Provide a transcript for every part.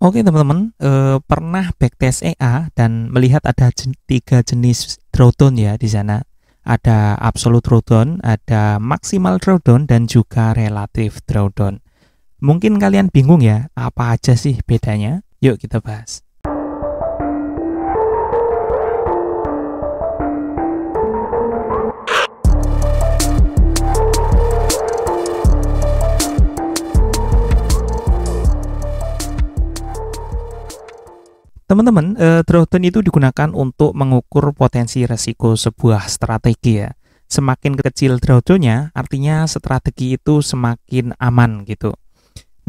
Oke teman-teman, pernah backtest EA dan melihat ada tiga jenis drawdown ya di sana. Ada absolute drawdown, ada maximal drawdown, dan juga relative drawdown. Mungkin kalian bingung ya, apa aja sih bedanya? Yuk kita bahas. Teman-teman, drawdown itu digunakan untuk mengukur potensi resiko sebuah strategi ya. Semakin kecil drawdownnya, artinya strategi itu semakin aman gitu.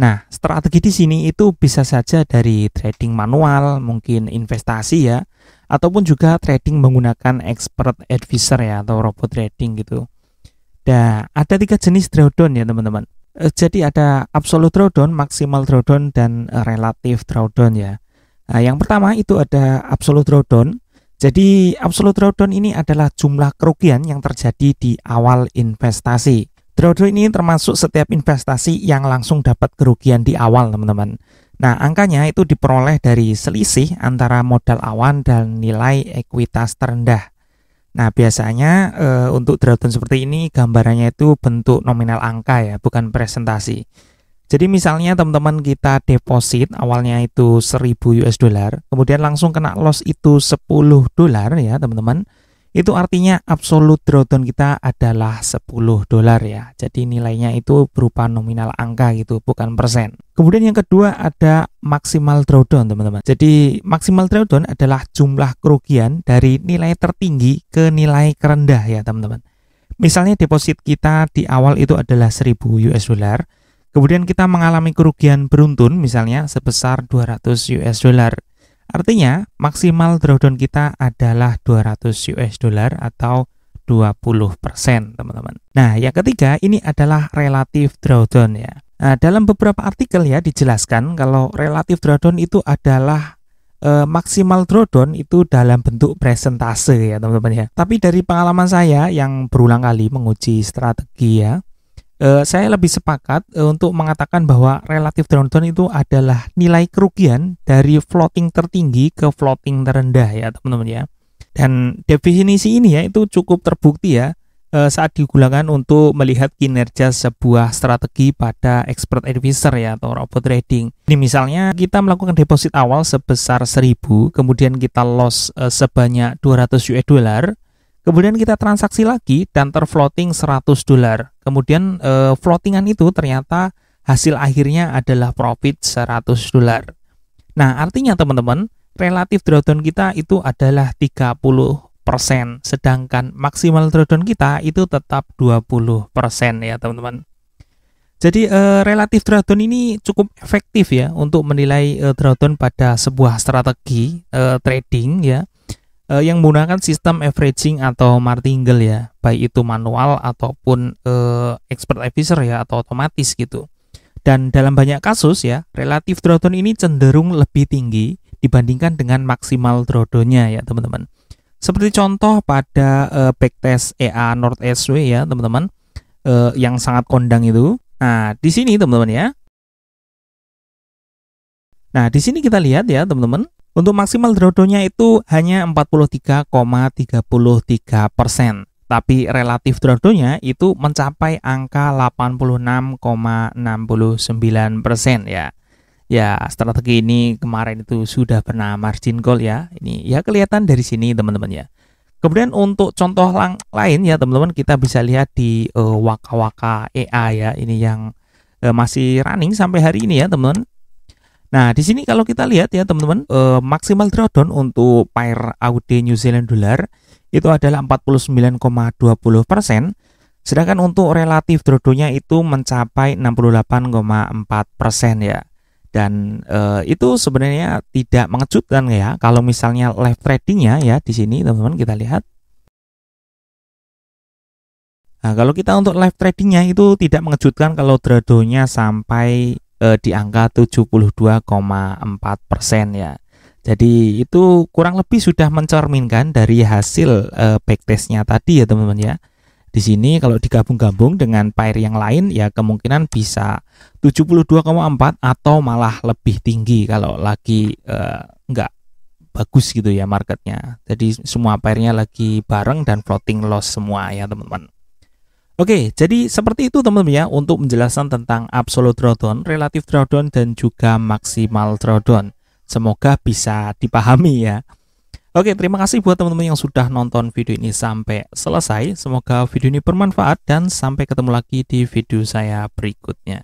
Nah, strategi di sini itu bisa saja dari trading manual, mungkin investasi ya, ataupun juga trading menggunakan expert advisor ya, atau robot trading gitu. Nah, ada tiga jenis drawdown ya teman-teman. Jadi ada absolute drawdown, maximal drawdown, dan relative drawdown ya. Nah, yang pertama itu ada absolute drawdown. Jadi absolute drawdown ini adalah jumlah kerugian yang terjadi di awal investasi. Drawdown ini termasuk setiap investasi yang langsung dapat kerugian di awal, teman-teman. Nah, angkanya itu diperoleh dari selisih antara modal awal dan nilai ekuitas terendah. Nah, biasanya untuk drawdown seperti ini gambarannya itu bentuk nominal angka ya, bukan presentasi. Jadi misalnya teman-teman kita deposit awalnya itu 1000 US dollar, kemudian langsung kena loss itu 10 dolar ya teman-teman. Itu artinya absolute drawdown kita adalah 10 dolar ya. Jadi nilainya itu berupa nominal angka gitu, bukan persen. Kemudian yang kedua ada maximal drawdown teman-teman. Jadi maximal drawdown adalah jumlah kerugian dari nilai tertinggi ke nilai terendah ya teman-teman. Misalnya deposit kita di awal itu adalah 1000 US dollar. Kemudian kita mengalami kerugian beruntun misalnya sebesar 200 US dollar. Artinya maksimal drawdown kita adalah 200 US dollar atau 20% teman-teman. Nah yang ketiga ini adalah relative drawdown ya. Nah, dalam beberapa artikel ya dijelaskan kalau relative drawdown itu adalah maksimal drawdown itu dalam bentuk presentase ya teman-teman ya. Tapi dari pengalaman saya yang berulang kali menguji strategi ya, saya lebih sepakat untuk mengatakan bahwa relative drawdown itu adalah nilai kerugian dari floating tertinggi ke floating terendah ya teman-teman ya. Dan definisi ini ya itu cukup terbukti ya saat digunakan untuk melihat kinerja sebuah strategi pada expert advisor ya atau robot trading. Ini misalnya kita melakukan deposit awal sebesar 1000, kemudian kita loss sebanyak 200 US dollar. Kemudian kita transaksi lagi dan terfloating 100 dolar. Kemudian floatingan itu ternyata hasil akhirnya adalah profit 100 dolar. Nah, artinya teman-teman, relatif drawdown kita itu adalah 30%, sedangkan maksimal drawdown kita itu tetap 20% ya, teman-teman. Jadi relatif drawdown ini cukup efektif ya untuk menilai drawdown pada sebuah strategi trading ya. Yang menggunakan sistem averaging atau martingale ya, baik itu manual ataupun expert advisor ya atau otomatis gitu. Dan dalam banyak kasus ya, relative drawdown ini cenderung lebih tinggi dibandingkan dengan maksimal drawdownnya ya teman-teman. Seperti contoh pada backtest EA North-SW ya teman-teman, yang sangat kondang itu. Nah di sini teman-teman ya. Nah di sini kita lihat ya teman-teman. Untuk maksimal drawdownnya itu hanya 43,33%, tapi relatif drawdownnya itu mencapai angka 86,69% ya. Ya, strategi ini kemarin itu sudah pernah margin call ya. Ini ya kelihatan dari sini teman-teman ya. Kemudian untuk contoh lain ya teman-teman, kita bisa lihat di Waka-Waka EA ya. Ini yang masih running sampai hari ini ya teman-teman. Nah, di sini kalau kita lihat ya teman-teman, maksimal drawdown untuk pair AUD New Zealand Dollar itu adalah 49,20%, sedangkan untuk relatif drawdownnya itu mencapai 68,4% ya. Dan itu sebenarnya tidak mengejutkan ya kalau misalnya live tradingnya ya di sini teman-teman kita lihat. Nah, kalau kita untuk live tradingnya itu tidak mengejutkan kalau drawdownnya sampai di angka 72,4% ya. Jadi itu kurang lebih sudah mencerminkan dari hasil backtestnya tadi ya teman-teman ya. Di sini kalau digabung-gabung dengan pair yang lain ya kemungkinan bisa 72,4 atau malah lebih tinggi kalau lagi nggak bagus gitu ya marketnya. Jadi semua pairnya lagi bareng dan floating loss semua ya teman-teman. Oke, jadi seperti itu teman-teman ya untuk menjelaskan tentang absolute drawdown, relative drawdown dan juga maksimal drawdown. Semoga bisa dipahami ya. Oke, terima kasih buat teman-teman yang sudah nonton video ini sampai selesai. Semoga video ini bermanfaat dan sampai ketemu lagi di video saya berikutnya.